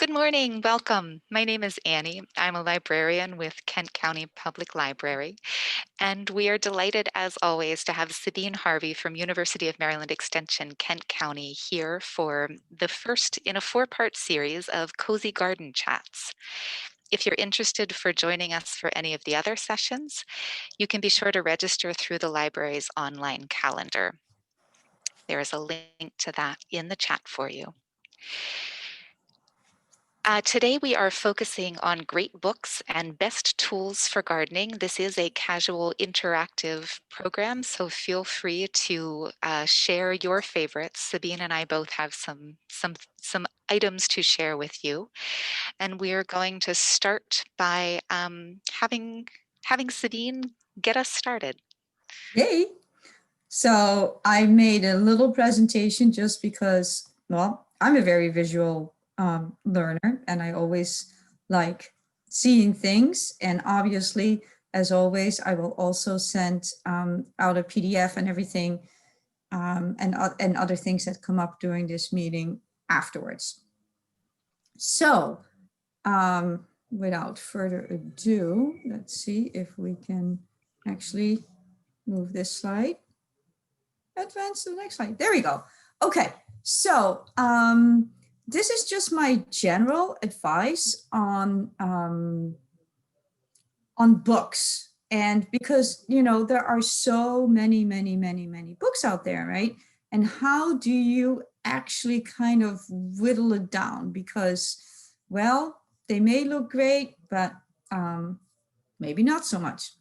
Good morning, welcome. My name is Annie. I'm a librarian with Kent County Public Library, and we are delighted, as always, to have Sabine Harvey from University of Maryland Extension, Kent County, here for the first in a four-part series of Cozy Garden Chats. If you're interested for joining us for any of the other sessions, you can be sure to register through the library's online calendar. There is a link to that in the chat for you. Today we are focusing on great books and best tools for gardening. This is a casual interactive program, so feel free to share your favorites. Sabine and I both have some items to share with you, and we are going to start by having Sabine get us started. Yay! So I made a little presentation just because, well, I'm a very visual learner and I always like seeing things. And obviously, as always, I will also send out a PDF and everything and other things that come up during this meeting afterwards. So without further ado, let's see if we can actually move this slide. Advance to the next slide. There we go. Okay, so this is just my general advice on books. And because, you know, there are so many books out there, right? And how do you actually kind of whittle it down? Because, well, they may look great, but maybe not so much.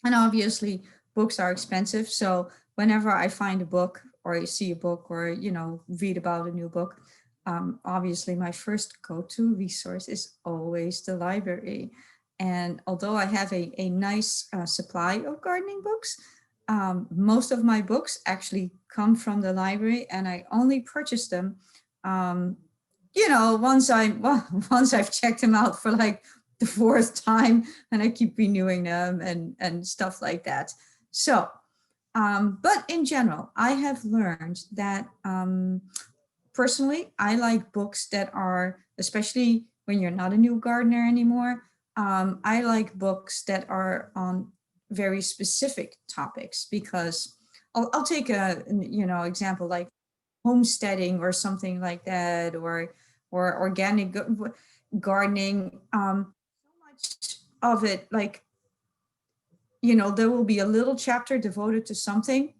And obviously, books are expensive. So whenever I find a book or I see a book or, you know, read about a new book, obviously my first go-to resource is always the library. And although I have a nice supply of gardening books, most of my books actually come from the library and I only purchase them, you know, once I've checked them out for like the fourth time and I keep renewing them and stuff like that. So, but in general, I have learned that personally, I like books that are, especially when you're not a new gardener anymore, I like books that are on very specific topics because I'll take a, you know, example like homesteading or something like that, or organic gardening. So much of it, like, you know, there will be a little chapter devoted to something,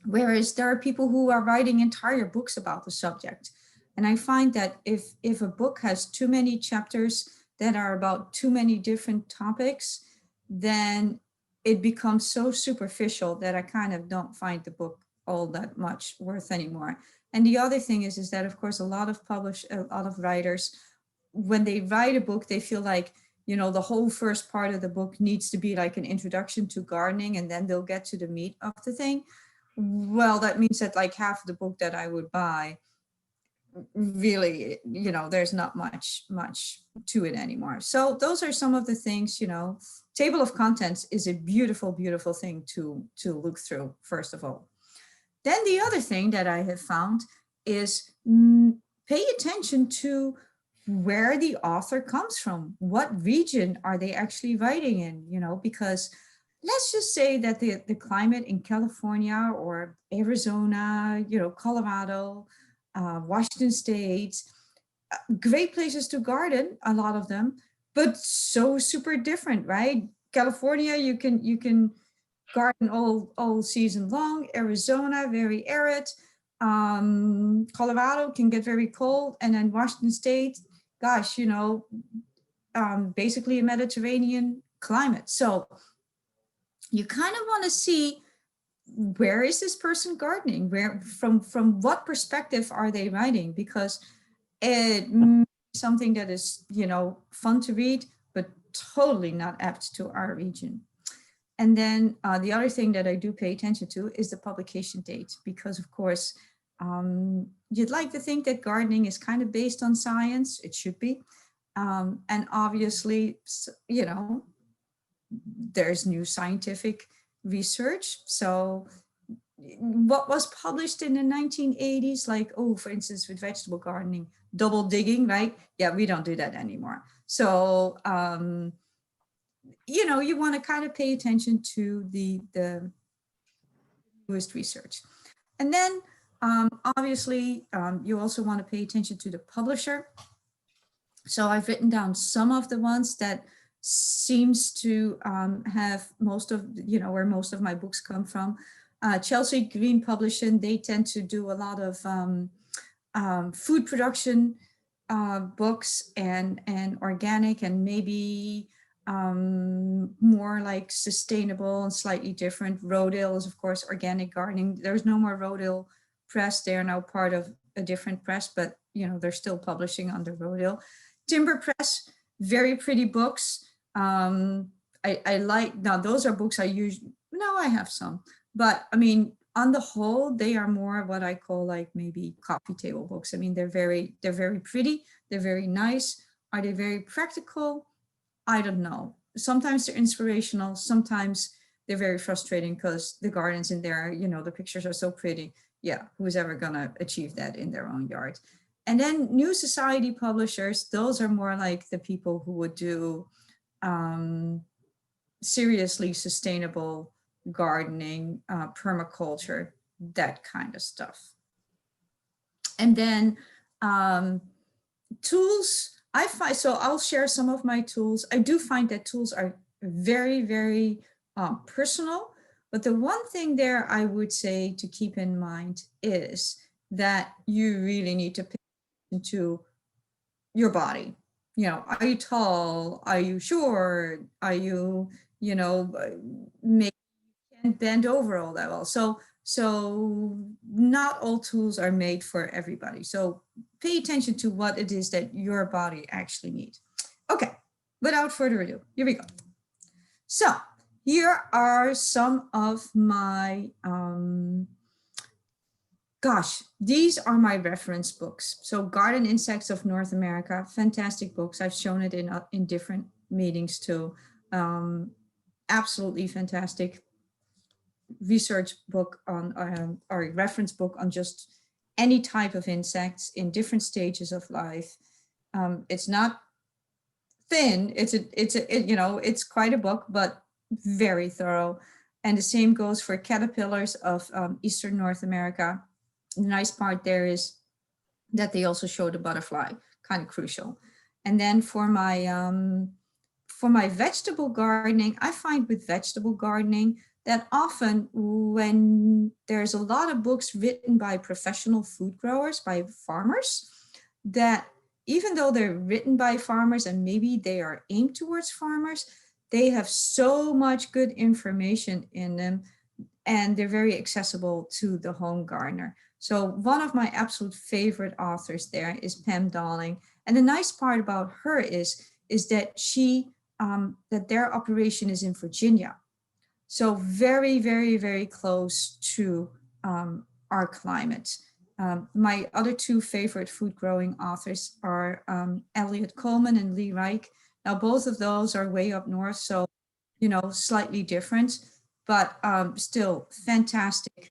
whereas there are people who are writing entire books about the subject. And I find that if a book has too many chapters that are about too many different topics, then it becomes so superficial that I kind of don't find the book all that much worth anymore. And the other thing is that, of course, a lot of writers, when they write a book, they feel like, you know, the whole first part of the book needs to be like an introduction to gardening, and then they'll get to the meat of the thing. Well, that means that like half of the book that I would buy, really, you know, there's not much to it anymore. So those are some of the things, you know. Table of contents is a beautiful thing to look through, first of all. Then the other thing that I have found is pay attention to where the author comes from. What region are they actually writing in, you know, because let's just say that the climate in California or Arizona, you know, Colorado, Washington State, great places to garden, a lot of them, but so super different, right? California, you can garden all season long. Arizona, very arid. Colorado can get very cold, and then Washington State, gosh, you know, basically a Mediterranean climate. So you kind of want to see, where is this person gardening? Where from what perspective are they writing? Because it may be something that is, you know, fun to read, but totally not apt to our region. And then the other thing that I do pay attention to is the publication date, because of course, you'd like to think that gardening is kind of based on science. It should be. And obviously, you know, there's new scientific research. So what was published in the 1980s, like, oh, for instance, with vegetable gardening, double digging, right? Yeah, we don't do that anymore. So, you want to kind of pay attention to the newest research. And then obviously, you also want to pay attention to the publisher. So I've written down some of the ones that seems to have most of, where most of my books come from. Chelsea Green Publishing, they tend to do a lot of food production books and organic and maybe more like sustainable and slightly different. Rodale is, of course, organic gardening. There's no more Rodale Press. They are now part of a different press, but they're still publishing under Rodale. Timber Press, very pretty books. I like, now those are books I use. No, I have some, but I mean, on the whole, they are more of what I call like maybe coffee table books. I mean, they're very pretty. They're very nice. Are they very practical? I don't know. Sometimes they're inspirational. Sometimes they're very frustrating because the gardens in there, the pictures are so pretty. Yeah, who's ever gonna achieve that in their own yard? And then New Society publishers, those are more like the people who would do um, seriously sustainable gardening, permaculture, that kind of stuff. And then tools, I find, so I'll share some of my tools. I do find that tools are very, very personal. But the one thing there I would say to keep in mind is that you really need to pay attention to your body. Are you tall? Are you short? Are you, maybe you can't bend over all that well. So not all tools are made for everybody. So pay attention to what it is that your body actually needs. Okay, without further ado, here we go. So here are some of my these are my reference books. So Garden Insects of North America, fantastic books. I've shown it in different meetings too. Absolutely fantastic research book on, or reference book on just any type of insects in different stages of life. It's not thin. It's quite a book, but very thorough. And the same goes for caterpillars of Eastern North America. The nice part there is that they also show the butterfly, kind of crucial. And then for my vegetable gardening, I find with vegetable gardening that often when there's a lot of books written by professional food growers, by farmers, that even though they're written by farmers and maybe they are aimed towards farmers, they have so much good information in them and they're very accessible to the home gardener. So one of my absolute favorite authors there is Pam Darling. And the nice part about her is that that their operation is in Virginia. So very, very, very close to our climate. My other two favorite food growing authors are Elliot Coleman and Lee Reich. Now, both of those are way up north, so, slightly different, but still fantastic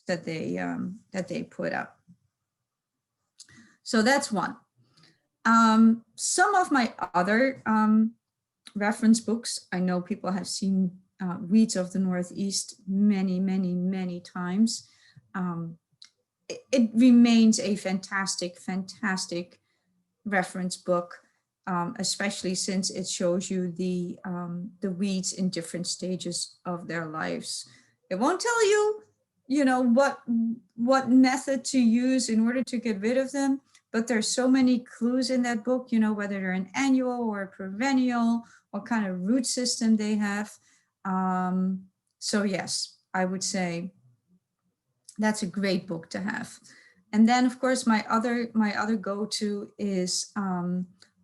that they put up. So that's one. Some of my other reference books, I know people have seen Weeds of the Northeast many, many, many times. It remains a fantastic, fantastic reference book, especially since it shows you the weeds in different stages of their lives. It won't tell you, what method to use in order to get rid of them, but there's so many clues in that book, whether they're an annual or a perennial, what kind of root system they have. So yes, I would say that's a great book to have. And then, of course, my other go-to is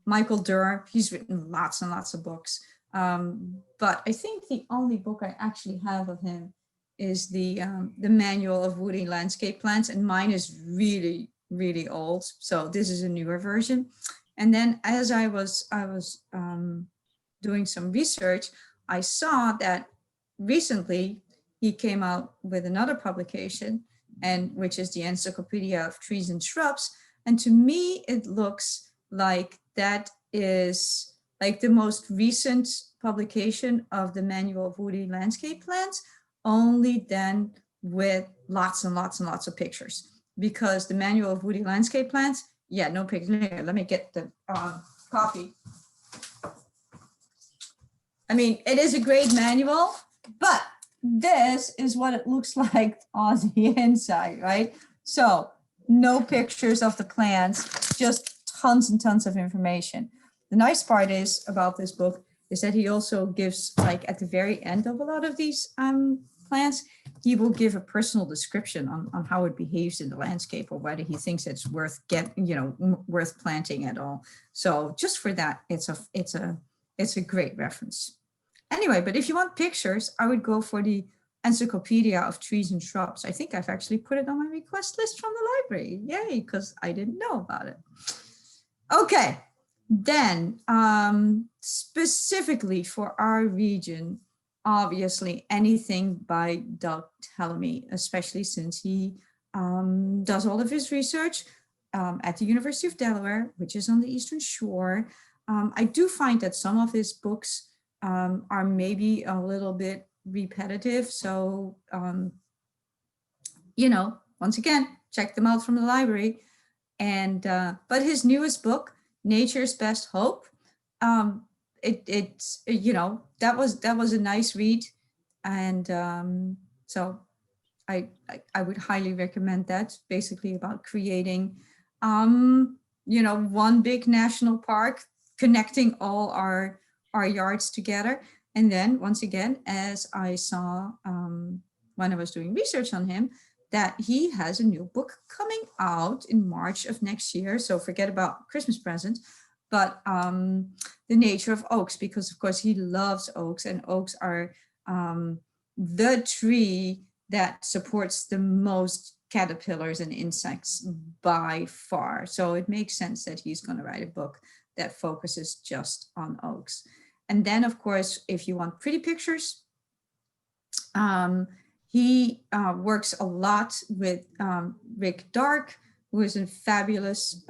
Michael Durr. He's written lots and lots of books, but I think the only book I actually have of him is the Manual of Woody Landscape Plants, and mine is really, really old. So this is a newer version. And then, as I was doing some research, I saw that recently he came out with another publication, and which is the Encyclopedia of Trees and Shrubs. And to me, it looks like that is like the most recent publication of the Manual of Woody Landscape Plants, only then with lots and lots and lots of pictures. Because the Manual of Woody Landscape Plants, yeah, no pictures. Let me get the copy. I mean, it is a great manual, but this is what it looks like on the inside, right? So no pictures of the plants, just tons and tons of information. The nice part is about this book is that he also gives, like at the very end of a lot of these plants, he will give a personal description on how it behaves in the landscape, or whether he thinks it's worth worth planting at all. So just for that, it's a great reference. Anyway, but if you want pictures, I would go for the Encyclopedia of Trees and Shrubs. I think I've actually put it on my request list from the library. Yay, because I didn't know about it. Okay, then specifically for our region, obviously anything by Doug Tellamy, especially since he does all of his research at the University of Delaware, which is on the Eastern Shore. I do find that some of his books are maybe a little bit repetitive. So, once again, check them out from the library. And, but his newest book, Nature's Best Hope, that was a nice read. And so I would highly recommend that. Basically about creating, one big national park, connecting all our yards together. And then once again, as I saw when I was doing research on him, that he has a new book coming out in March of next year. So forget about Christmas presents, but the nature of oaks, because of course he loves oaks, and oaks are the tree that supports the most caterpillars and insects by far. So it makes sense that he's going to write a book that focuses just on oaks. And then, of course, if you want pretty pictures, he works a lot with Rick Dark, who is a fabulous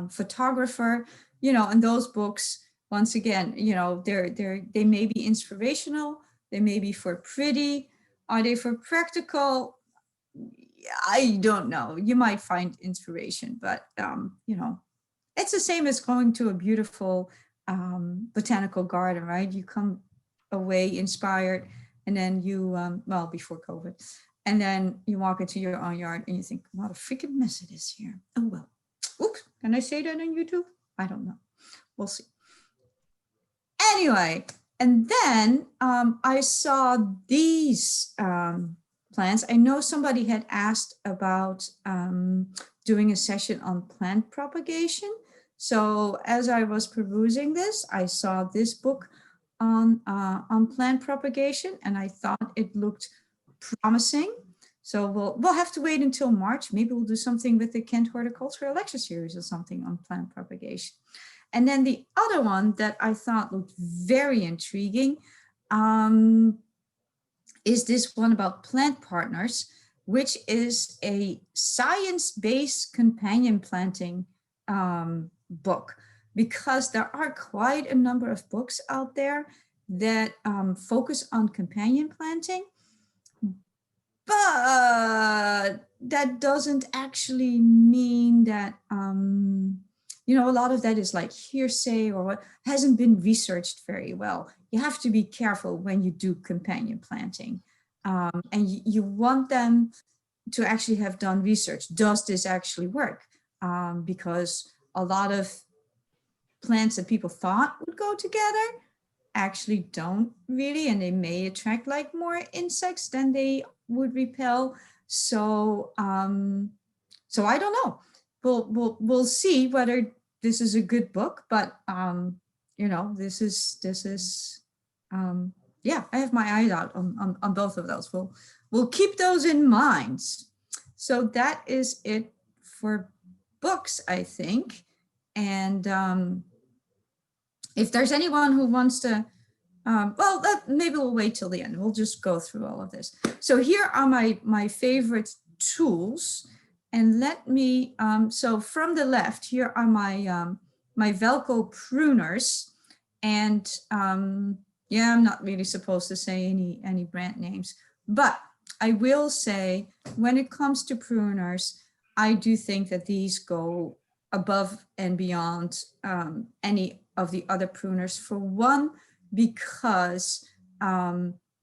photographer. And those books, once again, they may be inspirational, they may be for pretty. Are they for practical? I don't know. You might find inspiration, but it's the same as going to a beautiful botanical garden, right? You come away inspired, and then you, before COVID, and then you walk into your own yard and you think, what a freaking mess it is here. Oh, well. Oops, can I say that on YouTube? I don't know. We'll see. Anyway, and then I saw these plants. I know somebody had asked about doing a session on plant propagation. So as I was perusing this, I saw this book on plant propagation, and I thought it looked promising. So we'll have to wait until March. Maybe we'll do something with the Kent Horticultural Lecture Series or something on plant propagation. And then the other one that I thought looked very intriguing is this one about plant partners, which is a science-based companion planting book, because there are quite a number of books out there that focus on companion planting, but that doesn't actually mean that, a lot of that is like hearsay or what hasn't been researched very well. You have to be careful when you do companion planting. And you want them to actually have done research. Does this actually work? Because a lot of plants that people thought would go together actually don't really, and they may attract like more insects than they would repel. So so I don't know. We'll see whether this is a good book, but this is yeah, I have my eyes out on both of those. We'll keep those in mind. So that is it for books, I think. And if there's anyone who wants to Well, maybe we'll wait till the end. We'll just go through all of this. So here are my favorite tools. And let me, so from the left, here are my Velcro pruners. And yeah, I'm not really supposed to say any brand names, but I will say when it comes to pruners, I do think that these go above and beyond any of the other pruners. For one, because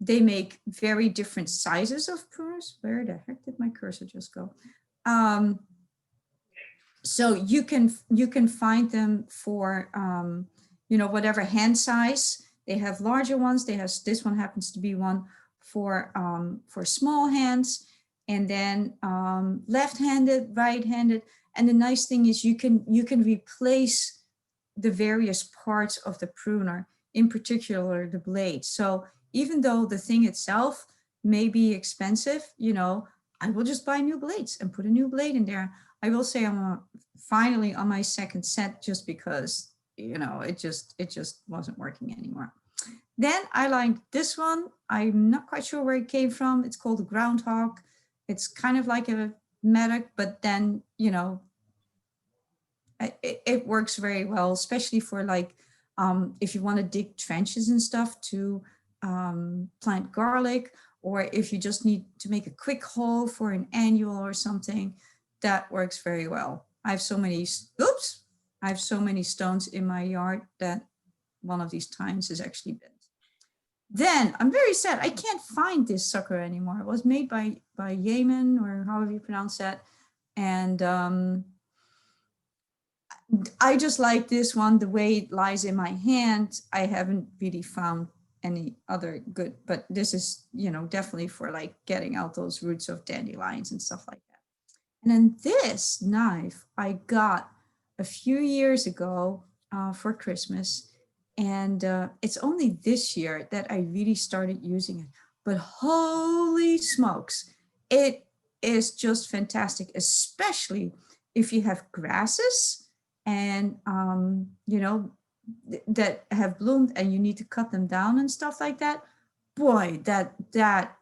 they make very different sizes of pruners. Where the heck did my cursor just go? So you can find them for whatever hand size. They have larger ones. They have, this one happens to be one for small hands, and then left-handed, right-handed. And the nice thing is you can replace the various parts of the pruner, in particular the blade. So even though the thing itself may be expensive, I will just buy new blades and put a new blade in there. I will say I'm finally on my second set, just because it just wasn't working anymore. Then I like this one. I'm not quite sure where it came from. It's called a groundhog. It's kind of like a medic, but then it works very well, especially for like if you want to dig trenches and stuff to plant garlic, or if you just need to make a quick hole for an annual or something. That works very well. I have so many stones in my yard that one of these times is actually bent. Then I'm very sad I can't find this sucker anymore. It was made by Yemen, or however you pronounce that, and I just like this one, the way it lies in my hand. I haven't really found any other good, but this is, definitely for like getting out those roots of dandelions and stuff like that. And then this knife I got a few years ago for Christmas. And it's only this year that I really started using it. But holy smokes, it is just fantastic, especially if you have grasses and that have bloomed and you need to cut them down and stuff like that. Boy, that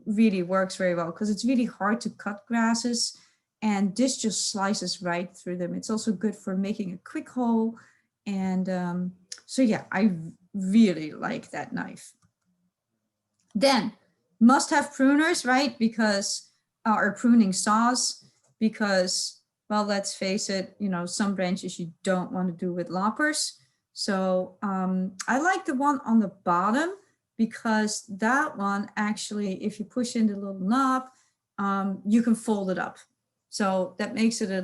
really works very well, because it's really hard to cut grasses, and this just slices right through them. It's also good for making a quick hole. And so yeah, I really like that knife. Then must have pruners, right? Because or pruning saws, because, well, let's face it, some branches you don't want to do with loppers. So I like the one on the bottom, because that one actually, if you push in the little knob, you can fold it up. So that makes it a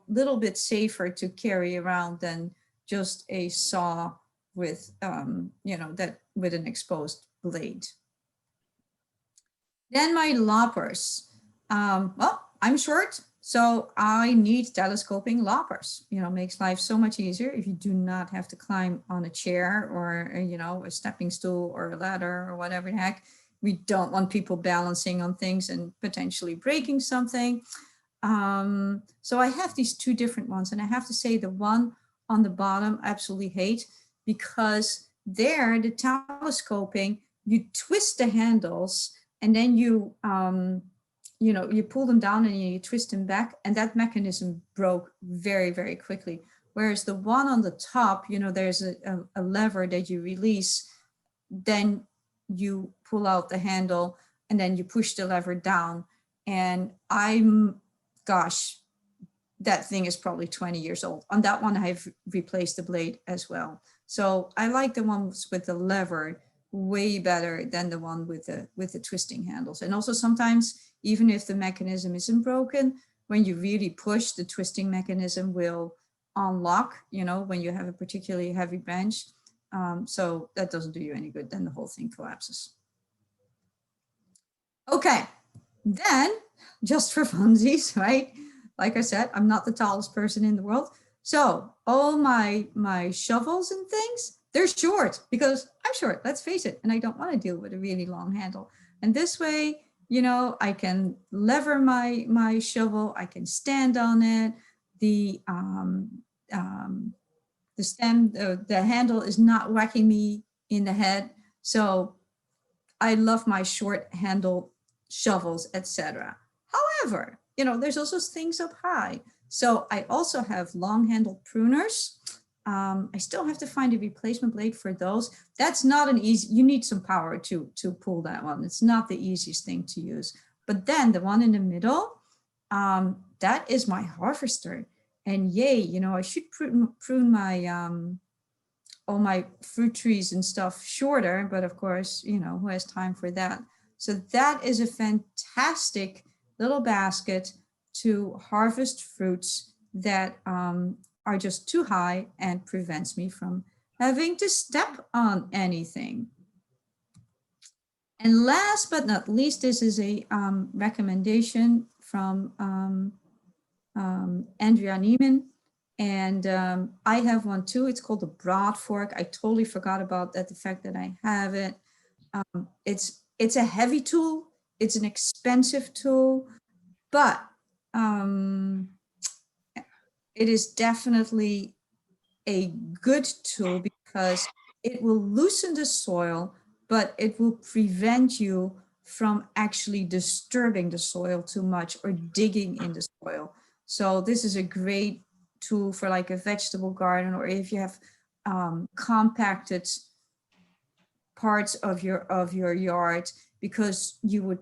little bit safer to carry around than just a saw with that with an exposed blade. Then my loppers. Well, I'm short, so I need telescoping loppers. Makes life so much easier if you do not have to climb on a chair or a stepping stool or a ladder or whatever the heck. We don't want people balancing on things and potentially breaking something. So I have these two different ones, and I have to say the one on the bottom I absolutely hate, because there, the telescoping, you twist the handles and then you pull them down and you twist them back, and that mechanism broke very, very quickly. Whereas the one on the top, there's a lever that you release, then you pull out the handle and then you push the lever down. And gosh, that thing is probably 20 years old. On that one, I've replaced the blade as well. So I like the ones with the lever way better than the one with the twisting handles. And also sometimes, even if the mechanism isn't broken, when you really push, the twisting mechanism will unlock, when you have a particularly heavy branch. So that doesn't do you any good. Then the whole thing collapses. Okay, then just for funsies, right? Like I said, I'm not the tallest person in the world. So all my shovels and things, they're short, because I'm short, let's face it. And I don't want to deal with a really long handle. And this way, I can lever my shovel, I can stand on it. The stem, the handle is not whacking me in the head. So I love my short handled shovels, etc. However, there's also things up high. So I also have long handled pruners. I still have to find a replacement blade for those. That's not an easy, you need some power to pull that one. It's not the easiest thing to use. But then the one in the middle, that is my harvester. And yay, I should prune my all my fruit trees and stuff shorter, but of course, who has time for that? So that is a fantastic little basket to harvest fruits that are just too high and prevents me from having to step on anything. And last but not least, this is a recommendation from Andrea Neiman. And I have one too. It's called a broad fork. I totally forgot about that, the fact that I have it. It's a heavy tool. It's an expensive tool, but it is definitely a good tool because it will loosen the soil, but it will prevent you from actually disturbing the soil too much or digging in the soil. So this is a great tool for like a vegetable garden, or if you have compacted parts of your yard, because you would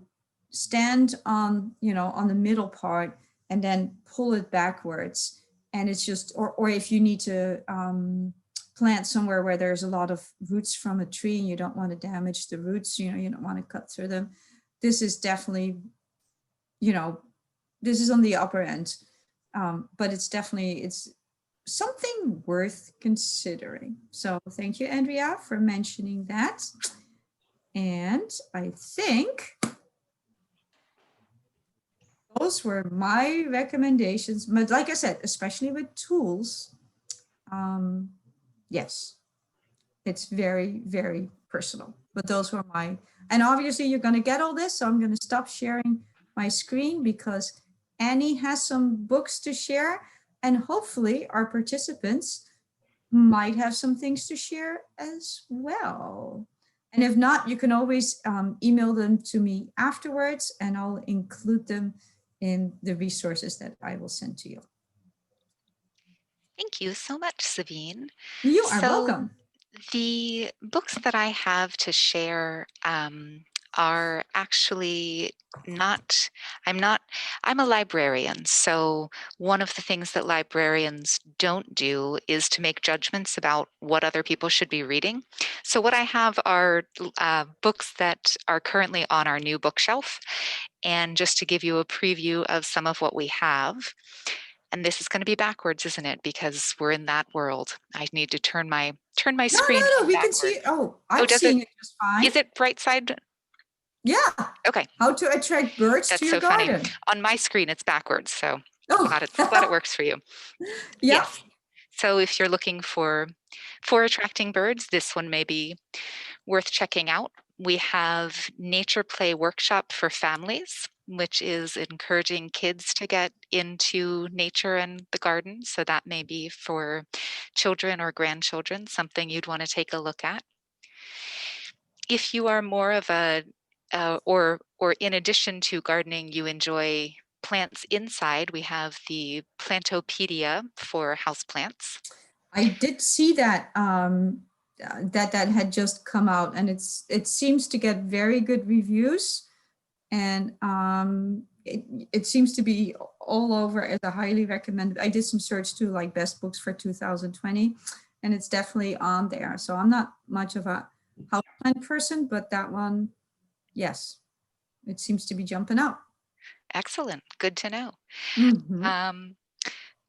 stand on the middle part and then pull it backwards, and it's just, or if you need to plant somewhere where there's a lot of roots from a tree and you don't want to damage the roots, you don't want to cut through them. This is definitely, you know this is on the upper end, but it's something worth considering. So thank you, Andrea, for mentioning that. And I think those were my recommendations. But like I said, especially with tools, yes, it's very, very personal. But those were and obviously you're going to get all this. So I'm going to stop sharing my screen because Annie has some books to share. And hopefully our participants might have some things to share as well. And if not, you can always email them to me afterwards, and I'll include them in the resources that I will send to you. Thank you so much, Sabine. You are So welcome. the books that I have to share are actually not, I'm a librarian. So one of the things that librarians don't do is to make judgments about what other people should be reading. So what I have are books that are currently on our new bookshelf. And just to give you a preview of some of what we have, and this is going to be backwards, isn't it? Because we're in that world. I need to turn my No, screen no, no. We can see backward. it. Oh, Oh, I'm does it? seeing it just fine. Is it right side? Yeah. Okay, How to attract birds to that's your so funny. garden. On my screen, it's backwards, so Oh, glad it works for you. yep. Yes. So if you're looking for attracting birds, this one may be worth checking out. We have Nature Play Workshop for Families, which is encouraging kids to get into nature and the garden. So that may be for children or grandchildren, something you'd want to take a look at. If you are more of a, or in addition to gardening, you enjoy plants inside, we have the Plantopedia for houseplants. I did see that that had just come out, and it seems to get very good reviews, and it seems to be all over as a highly recommended. I did some search too, like best books for 2020, and it's definitely on there. So I'm not much of a houseplant person, but that one, yes, it seems to be jumping out. Excellent, good to know. Mm-hmm. Um,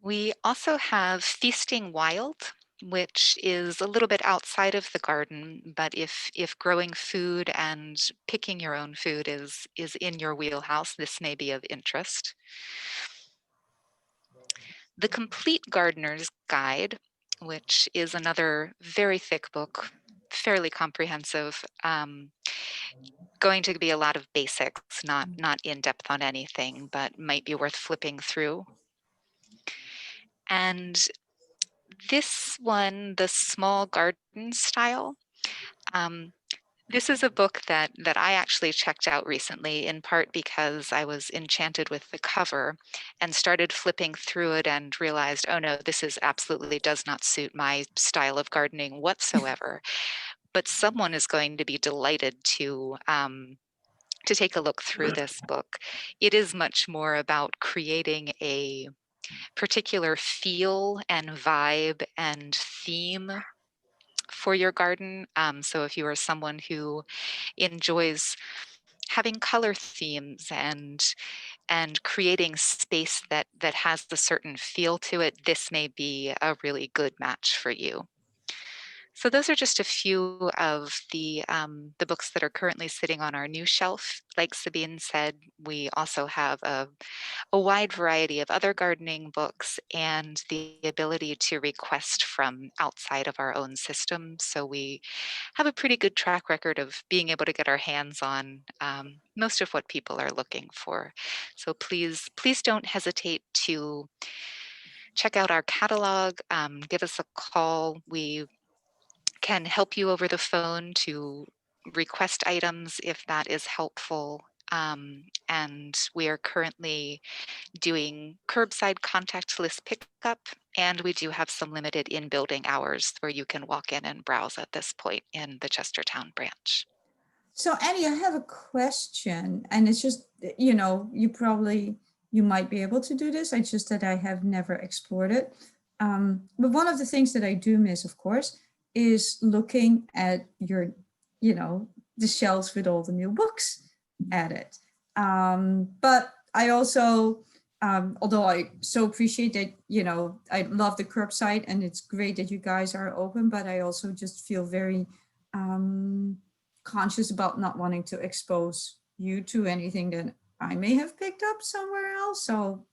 We also have Feasting Wild, which is a little bit outside of the garden, but if growing food and picking your own food is in your wheelhouse, this may be of interest. The Complete Gardener's Guide, which is another very thick book, fairly comprehensive, going to be a lot of basics, not in depth on anything, but might be worth flipping through. And this one, the small garden style, um, This is a book that I actually checked out recently, in part because I was enchanted with the cover and started flipping through it and realized, oh no, this is absolutely does not suit my style of gardening whatsoever. But someone is going to be delighted to take a look through this book. It is much more about creating a particular feel and vibe and theme for your garden. So if you are someone who enjoys having color themes and creating space that has a certain feel to it, this may be a really good match for you. So those are just a few of the books that are currently sitting on our new shelf. Like Sabine said, we also have a wide variety of other gardening books and the ability to request from outside of our own system. So we have a pretty good track record of being able to get our hands on most of what people are looking for. So please don't hesitate to check out our catalog, give us a call. We can help you over the phone to request items if that is helpful. And we are currently doing curbside contactless pickup, and we do have some limited in-building hours where you can walk in and browse at this point in the Chestertown branch. So Annie, I have a question, and it's just, you might be able to do this. It's just that I have never explored it. But one of the things that I do miss, of course, is looking at your, the shelves with all the new books at it. But I also, although I so appreciate that, I love the curbside and it's great that you guys are open, but I also just feel very um, conscious about not wanting to expose you to anything that I may have picked up somewhere else. So,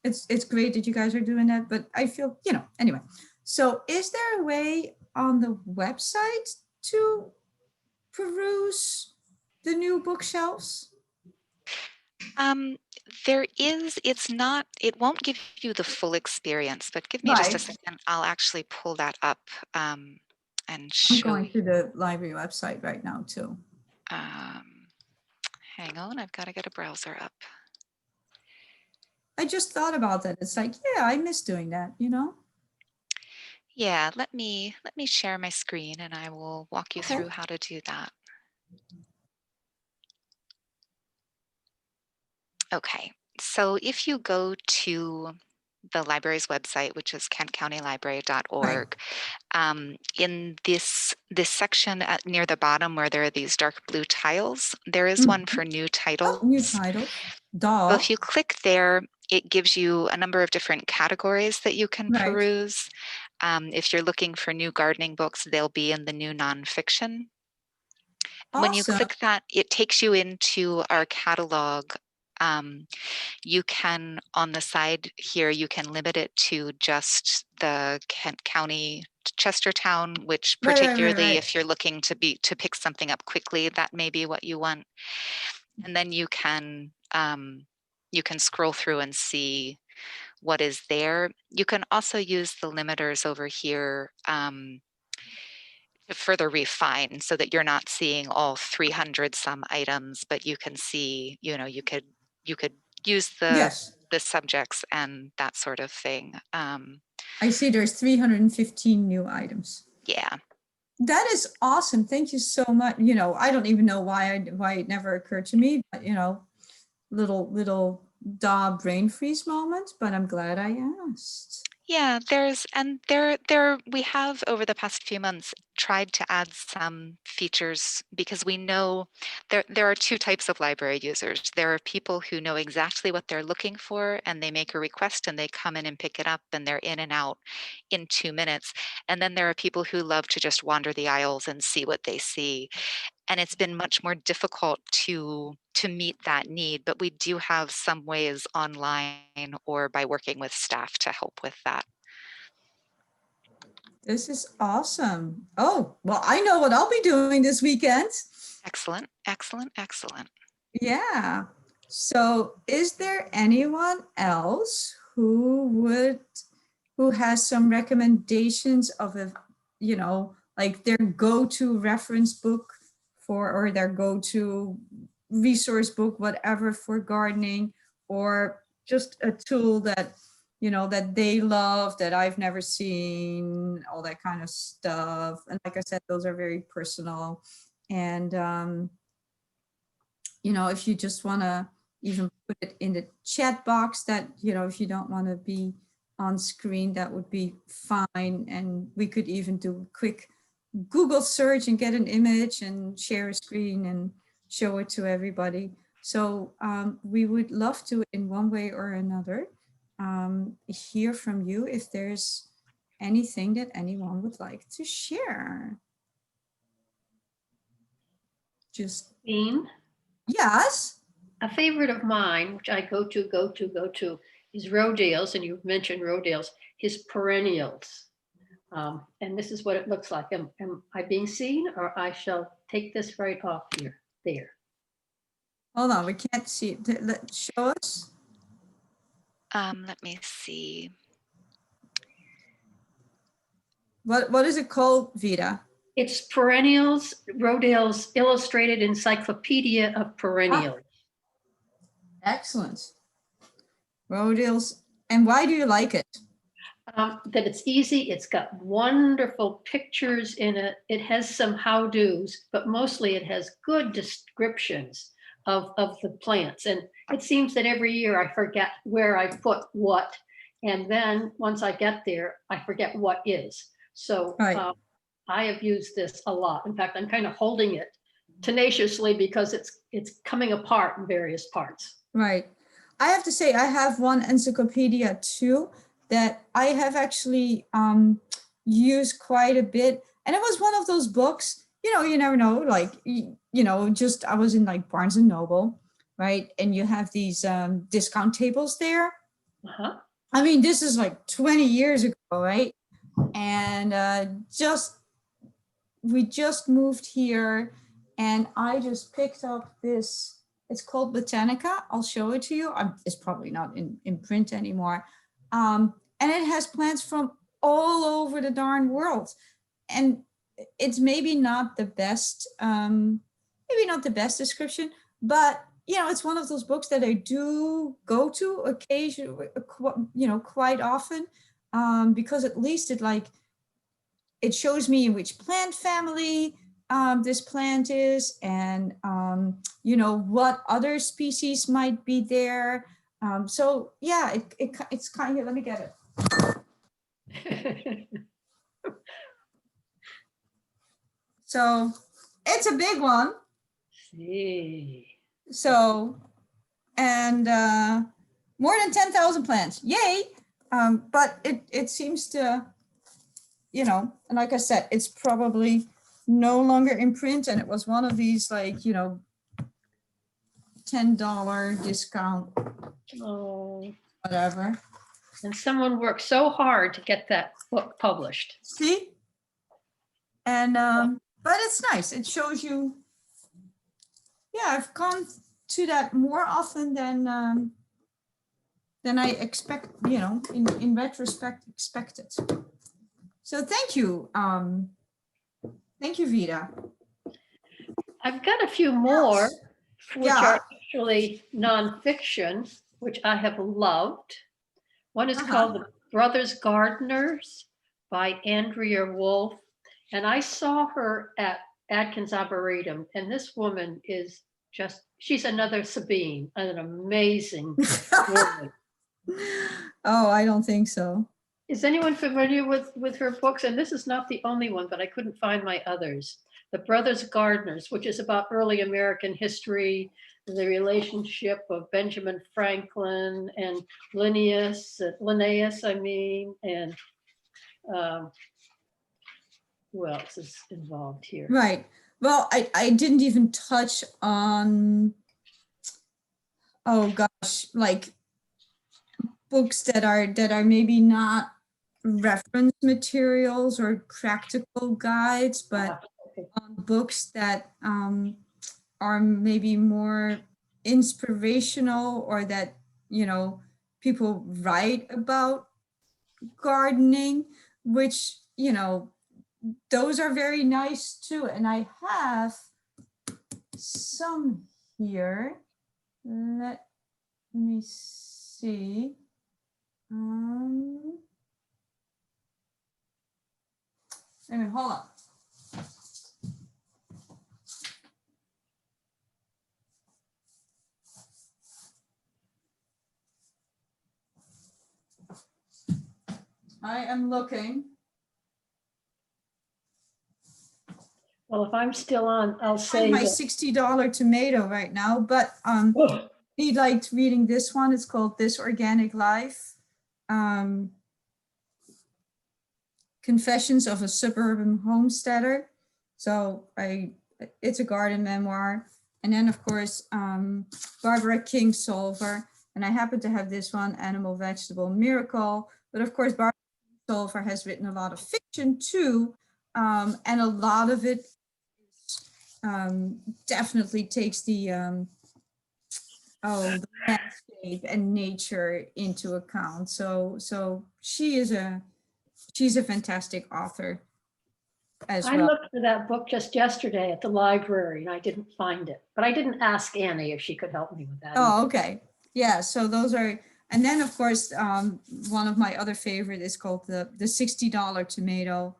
it's great that you guys are doing that, but I feel, anyway. So is there a way on the website to peruse the new bookshelves? Um, there is, it's not, it won't give you the full experience, but give me just a Right. second. I'll actually pull that up um, and I'm show going you. to the library website right now too. Um, hang on, I've got to get a browser up. I just thought about that. It's like, yeah, I miss doing that. Yeah, let me share my screen and I will walk you Okay. through how to do that. Okay, so if you go to the library's website, which is Right. kentcountylibrary.org, in this section near the bottom where there are these dark blue tiles, there is one Mhm. for new Oh, new titles. titles. So Duh. if you click there, it gives you a number of different categories that you can Right. peruse. If you're looking for new gardening books, they'll be in the new nonfiction. When you Awesome. click that, it takes you into our catalog. Um, you can, on the side here, you can limit it to just the Kent County Chestertown, which Right, right, right, particularly right. if you're looking to pick something up quickly, that may be what you want. And then you can scroll through and see what is there. You can also use the limiters over here to further refine so that you're not seeing all 300 some items, but you can see, you could use Yes. the subjects and that sort of thing. I see there's 315 new items. Yeah. That is awesome. Thank you so much. I don't even know why it never occurred to me, but little brain freeze moment, but I'm glad I asked. Yeah, there we have over the past few months tried to add some features because we know there are two types of library users. There are people who know exactly what they're looking for and they make a request and they come in and pick it up and they're in and out in 2 minutes. And then there are people who love to just wander the aisles and see what they see. And it's been much more difficult to meet that need, but we do have some ways online or by working with staff to help with that. This is awesome. Oh, well, I know what I'll be doing this weekend. Excellent, excellent, excellent. Yeah. So, is there anyone else who has some recommendations of a, like their go-to reference book for, or their go-to resource book, whatever, for gardening, or just a tool that, you know, that they love, that I've never seen, all that kind of stuff. And like I said, those are very personal. And, you know, if you just want to even put it in the chat box, that, you know, if you don't want to be on screen, that would be fine. And we could even do a quick Google search and get an image and share a screen and show it to everybody. So we would love to, in one way or another, hear from you if there's anything that anyone would like to share. Just, Dean, yes. a favorite of mine, which I go to, is Rodale's, and you've mentioned Rodale's, his perennials. And this is what it looks like. Am I being seen, or I shall take this right off here? There. Hold on, we can't see it. Show us. Let me see. What is it called, Vita? It's Perennials, Rodale's Illustrated Encyclopedia of Perennials. Excellent. Rodale's. And why do you like it? That it's easy. It's got wonderful pictures in it. It has some how-dos, but mostly it has good descriptions of the plants. And it seems that every year I forget where I put what. And then once I get there, I forget what is. So Right. I have used this a lot. In fact, I'm kind of holding it tenaciously because it's coming apart in various parts. Right. I have to say, I have one encyclopedia too that I have actually used quite a bit. And it was one of those books, you know, you never know, like, you know, just I was in like Barnes and Noble, right? And you have these discount tables there. Uh-huh. I mean, this is like 20 years ago, right? And we just moved here, and I just picked up this. It's called Botanica. I'll show it to you. It's probably not in print anymore. And it has plants from all over the darn world. And it's maybe not the best, description, but you know, it's one of those books that I do go to occasionally, you know, quite often, because at least it shows me in which plant family this plant is, and you know, what other species might be there. So yeah, it's kind of, let me get it. So it's a big one. See. So, and more than 10,000 plants, yay. But it seems to, you know, and like I said, it's probably no longer in print, and it was one of these, like, you know, $10 discount, whatever. And someone worked so hard to get that book published. See? And but it's nice. It shows you. Yeah, I've gone to that more often than I expect, you know, in retrospect expected. So thank you. Thank you, Vita. I've got a few more, Yes. which are actually nonfiction, which I have loved. One is called The Brothers Gardeners by Andrea Wolf. And I saw her at Atkins Arboretum, and this woman is just, she's another Sabine, an amazing woman. Oh, I don't think so. Is anyone familiar with her books? And this is not the only one, but I couldn't find my others. The Brothers Gardeners, which is about early American history, the relationship of Benjamin Franklin and Linnaeus, and who else is involved here? Right. Well, I didn't even touch on, oh gosh, like books that are maybe not reference materials or practical guides, but books that are maybe more inspirational, or that, you know, people write about gardening, which, you know, those are very nice too. And I have some here. Let me see. Wait a minute, hold on. I am looking. Well, if I'm still on, I'll say Find my that. $60 tomato right now, but Oh, he liked reading this one. It's called This Organic Life. Confessions of a Suburban Homesteader. So it's a garden memoir. And then of course, Barbara Kingsolver. And I happen to have this one, Animal Vegetable Miracle. But of course, Barbara Kingsolver has written a lot of fiction too. And a lot of it definitely takes the landscape and nature into account. So she's a fantastic author as I well. looked for that book just yesterday at the library and I didn't find it, but I didn't ask Annie if she could help me with that. Oh, okay. Yeah, so those are, and then of course, one of my other favorite is called the $60 Tomato,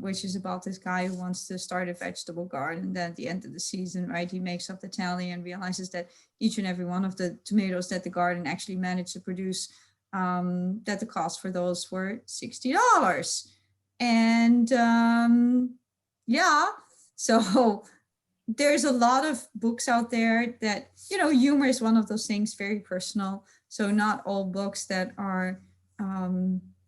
which is about this guy who wants to start a vegetable garden. Then at the end of the season, right, he makes up the tally and realizes that each and every one of the tomatoes that the garden actually managed to produce, that the cost for those were $60. And yeah, so there's a lot of books out there that, you know, humor is one of those things, very personal. So not all books that are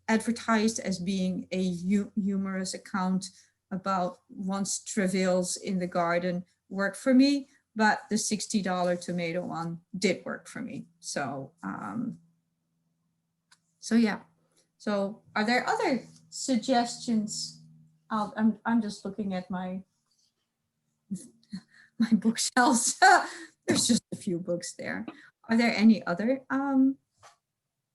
advertised as being a humorous account about one's travails in the garden work for me, but the $60 tomato one did work for me. So, so yeah. So are there other suggestions? I'm just looking at my bookshelves. There's just a few books there. Are there any other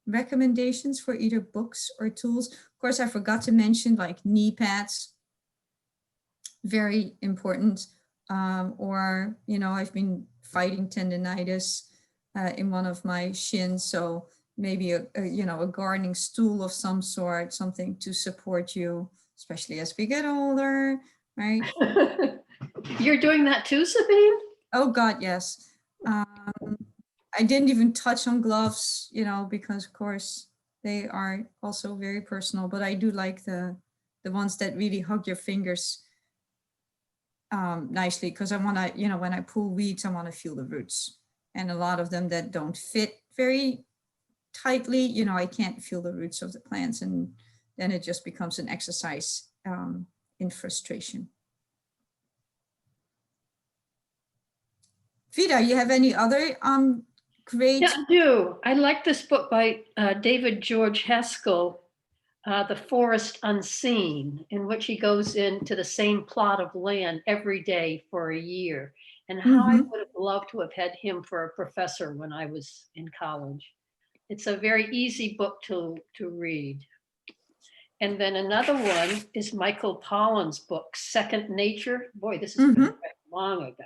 recommendations for either books or tools? Of course, I forgot to mention like knee pads, very important. Or, you know, I've been fighting tendonitis in one of my shins. So maybe you know, a gardening stool of some sort, something to support you, especially as we get older, right? You're doing that too, Sabine? Oh God, yes. I didn't even touch on gloves, you know, because of course they are also very personal, but I do like the ones that really hug your fingers nicely, because I want to, you know, when I pull weeds, I want to feel the roots. And a lot of them that don't fit very tightly, you know, I can't feel the roots of the plants, and then it just becomes an exercise in frustration. Vida, you have any other great? Yeah, I do. I like this book by David George Haskell, The Forest Unseen, in which he goes into the same plot of land every day for a year. And how I would have loved to have had him for a professor when I was in college. It's a very easy book to read. And then another one is Michael Pollan's book, Second Nature. Boy, this has been long ago.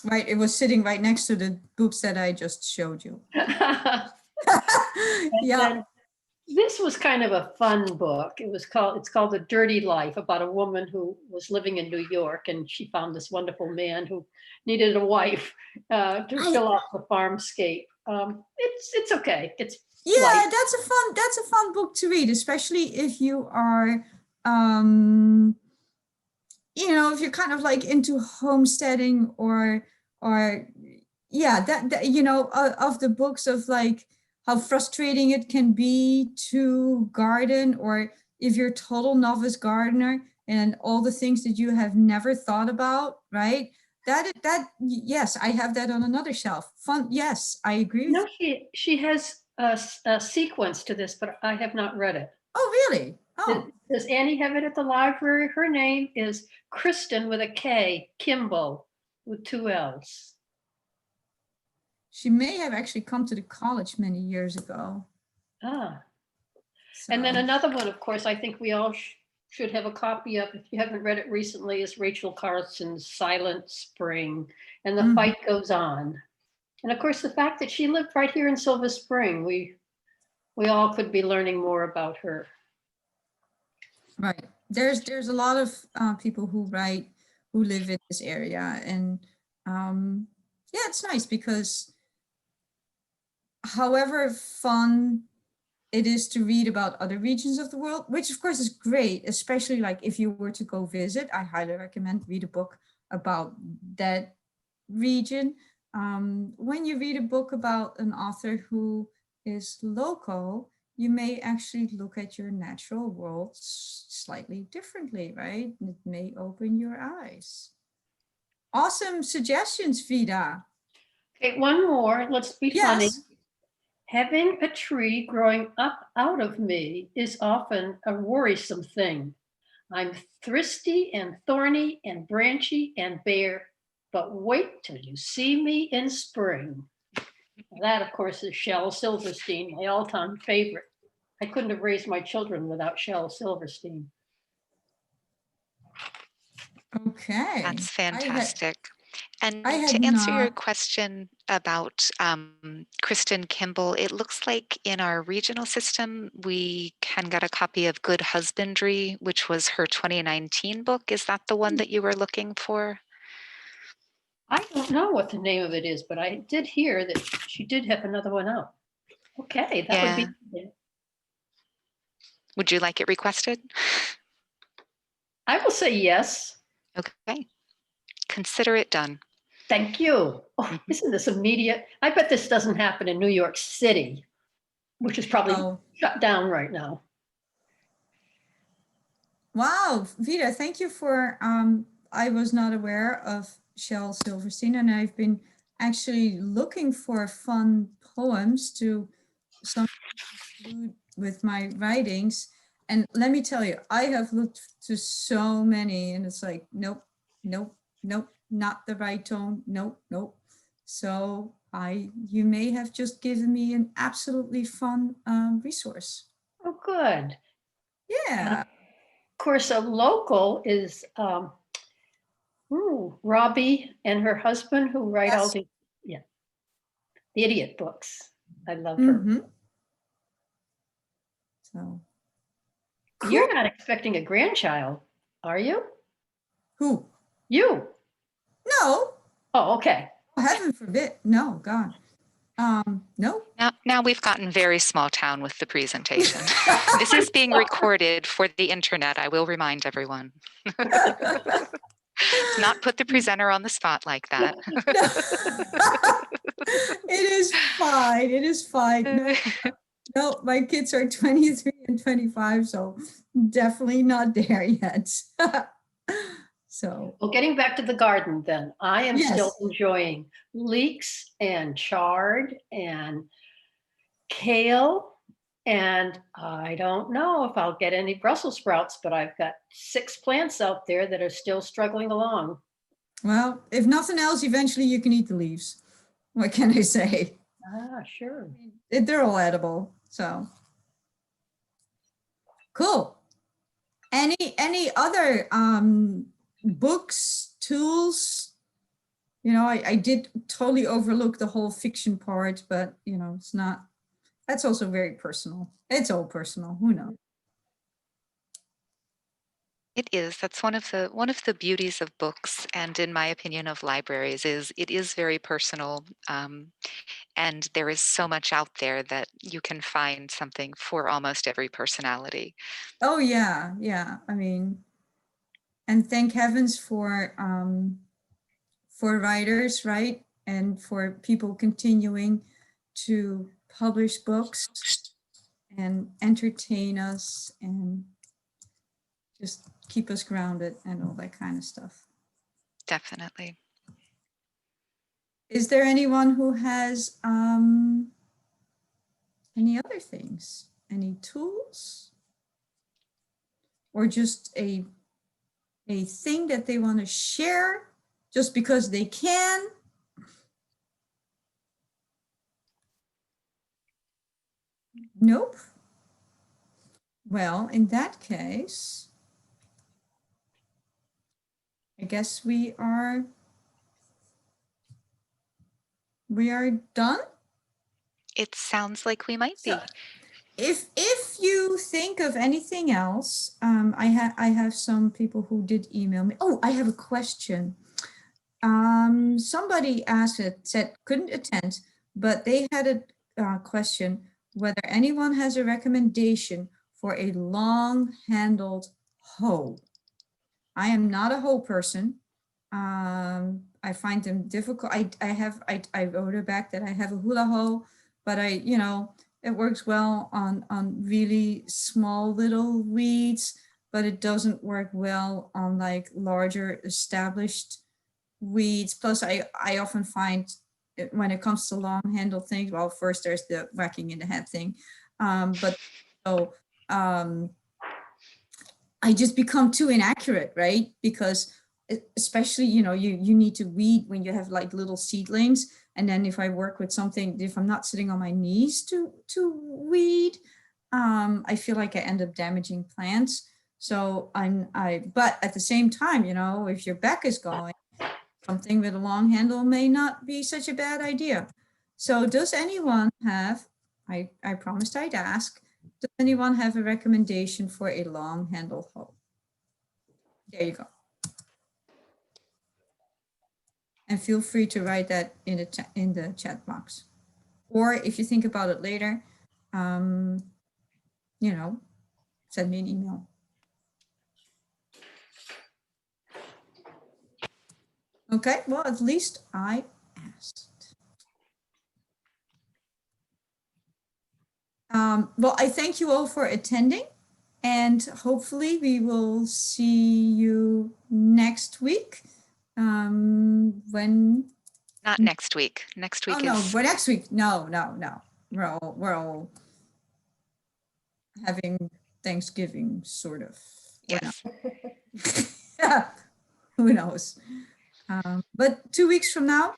Right, it was sitting right next to the books that I just showed you. Yeah. This was kind of a fun book. It's called The Dirty Life, about a woman who was living in New York, and she found this wonderful man who needed a wife to fill out the farmscape. It's okay. It's light. That's a fun book to read, especially if you are you know, if you're kind of like into homesteading or yeah, that you know, of the books of like how frustrating it can be to garden, or if you're a total novice gardener and all the things that you have never thought about, right? That yes, I have that on another shelf. Fun, yes, I agree with you. She has a sequence to this, but I have not read it. Oh, really? Oh, Does Annie have it at the library? Her name is Kristen with a K, Kimball with 2 L's. she may have actually come to the college many years ago. Ah. So. And then another one, of course, I think we all should have a copy of, if you haven't read it recently, is Rachel Carson's Silent Spring, and the Mhm. fight goes on. And of course, the fact that she lived right here in Silver Spring, we all could be learning more about her. Right. There's a lot of people who live in this area, and yeah, it's nice because however fun it is to read about other regions of the world, which of course is great, especially like if you were to go visit, I highly recommend read a book about that region. When you read a book about an author who is local, you may actually look at your natural world slightly differently, right? It may open your eyes. Awesome suggestions, Vida. Okay, one more. Let's be funny. Yes. Having a tree growing up out of me is often a worrisome thing. I'm thirsty and thorny and branchy and bare, but wait till you see me in spring. That, of course, is Shel Silverstein, my all-time favorite. I couldn't have raised my children without Shel Silverstein. Okay. That's fantastic. And I had to answer your not. question about Kristen Kimball, it looks like in our regional system, we can get a copy of Good Husbandry, which was her 2019 book. Is that the one that you were looking for? I don't know what the name of it is, but I did hear that she did have another one out. Okay, that would be. Yeah. Would you like it requested? I will say yes. Okay. Consider it done. Thank you. Oh, Mhm. isn't this immediate? I bet this doesn't happen in New York City, which is probably Oh, shut down right now. wow, Vida, thank you for, I was not aware of Shel Silverstein, and I've been actually looking for fun poems to some include with my writings. And let me tell you, I have looked to so many, and it's like, nope, nope, nope, not the right tone, nope, nope. So you may have just given me an absolutely fun resource. Oh, good. And of Yeah. course, a local is Robbie and her husband who write all Yes. the idiot books. I love her. Mm-hmm. So cool. You're not expecting a grandchild, are you? Who? You. No, Oh, okay. heaven forbid. No, God. No. Now we've gotten very small town with the presentation. This is being recorded for the internet, I will remind everyone. Not put the presenter on the spot like that. No. It is fine. It is fine. No, no, my kids are 23 and 25, so definitely not there yet. So, Well, getting back to the garden, then I am still yes. enjoying leeks and chard and kale. And I don't know if I'll get any Brussels sprouts, but I've got 6 plants out there that are still struggling along. Well, if nothing else, eventually you can eat the leaves. What can I say? Ah, sure. They're all edible. So cool. Any other books, tools? You know, I did totally overlook the whole fiction part, but you know, it's not, that's also very personal. It's all personal. Who knows? It is. That's one of the beauties of books, and in my opinion, of libraries, is it is very personal, and there is so much out there that you can find something for almost every personality. Oh yeah, yeah. I mean, and thank heavens for writers, right? And for people continuing to publish books and entertain us and just keep us grounded and all that kind of stuff. Definitely. Is there anyone who has any other things? Any tools? Or just a thing that they want to share just because they can? Nope. Well, in that case, I guess we are done. It sounds like we might So be. if you think of anything else, I have some people who did email me. Oh, I have a question. Somebody said couldn't attend, but they had a question whether anyone has a recommendation for a long-handled hoe. I am not a hoe person. I find them difficult. I wrote her back that I have a hula hoe, but it works well on really small little weeds, but it doesn't work well on like larger established weeds. Plus, I often find when it comes to long handle things, well, first there's the whacking in the head thing, but so I just become too inaccurate, right? Because especially, you need to weed when you have like little seedlings. And then if I work with something, if I'm not sitting on my knees to weed, I feel like I end up damaging plants. So but at the same time, if your back is going, something with a long handle may not be such a bad idea. So does anyone have, I promised I'd ask, does anyone have a recommendation for a long handle hoe? There you go. And feel free to write that in the chat box. Or if you think about it later, send me an email. Okay, well, at least I asked. Well, I thank you all for attending, and hopefully we will see you next week. When? Not next week. Next week no, is. but next week, no. We're all having Thanksgiving, sort of. Yes. Who knows? But 2 weeks from now.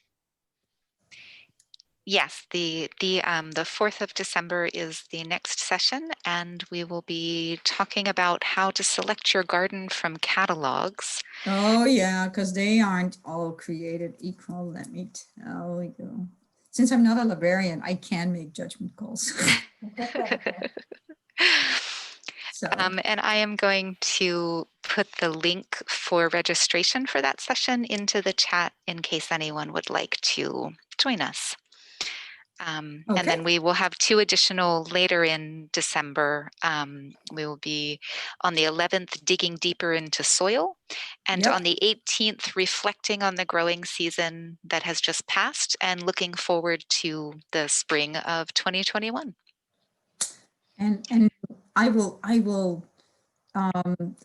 Yes, the 4th of December is the next session, and we will be talking about how to select your garden from catalogs. Oh yeah, because they aren't all created equal, let me tell you. Since I'm not a librarian, I can make judgment calls. So. And I am going to put the link for registration for that session into the chat in case anyone would like to join us. And then we will have 2 additional later in December. We will be on the 11th, digging deeper into soil, and on the 18th, reflecting on the growing season that has just passed and looking forward to the spring of 2021. And I will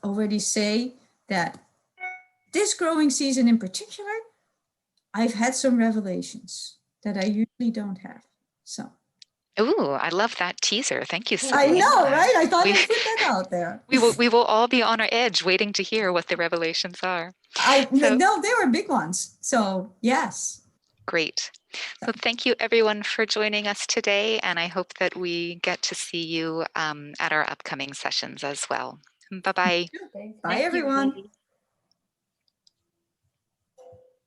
already say that this growing season in particular, I've had some revelations that I usually don't have. So. Ooh, I love that teaser. Thank you so I much. know, right? I thought I'd put that out there. We will all be on our edge waiting to hear what the revelations are. No, they were big ones. So yes. Great. So thank you everyone for joining us today, and I hope that we get to see you at our upcoming sessions as well. Bye-bye. Bye everyone.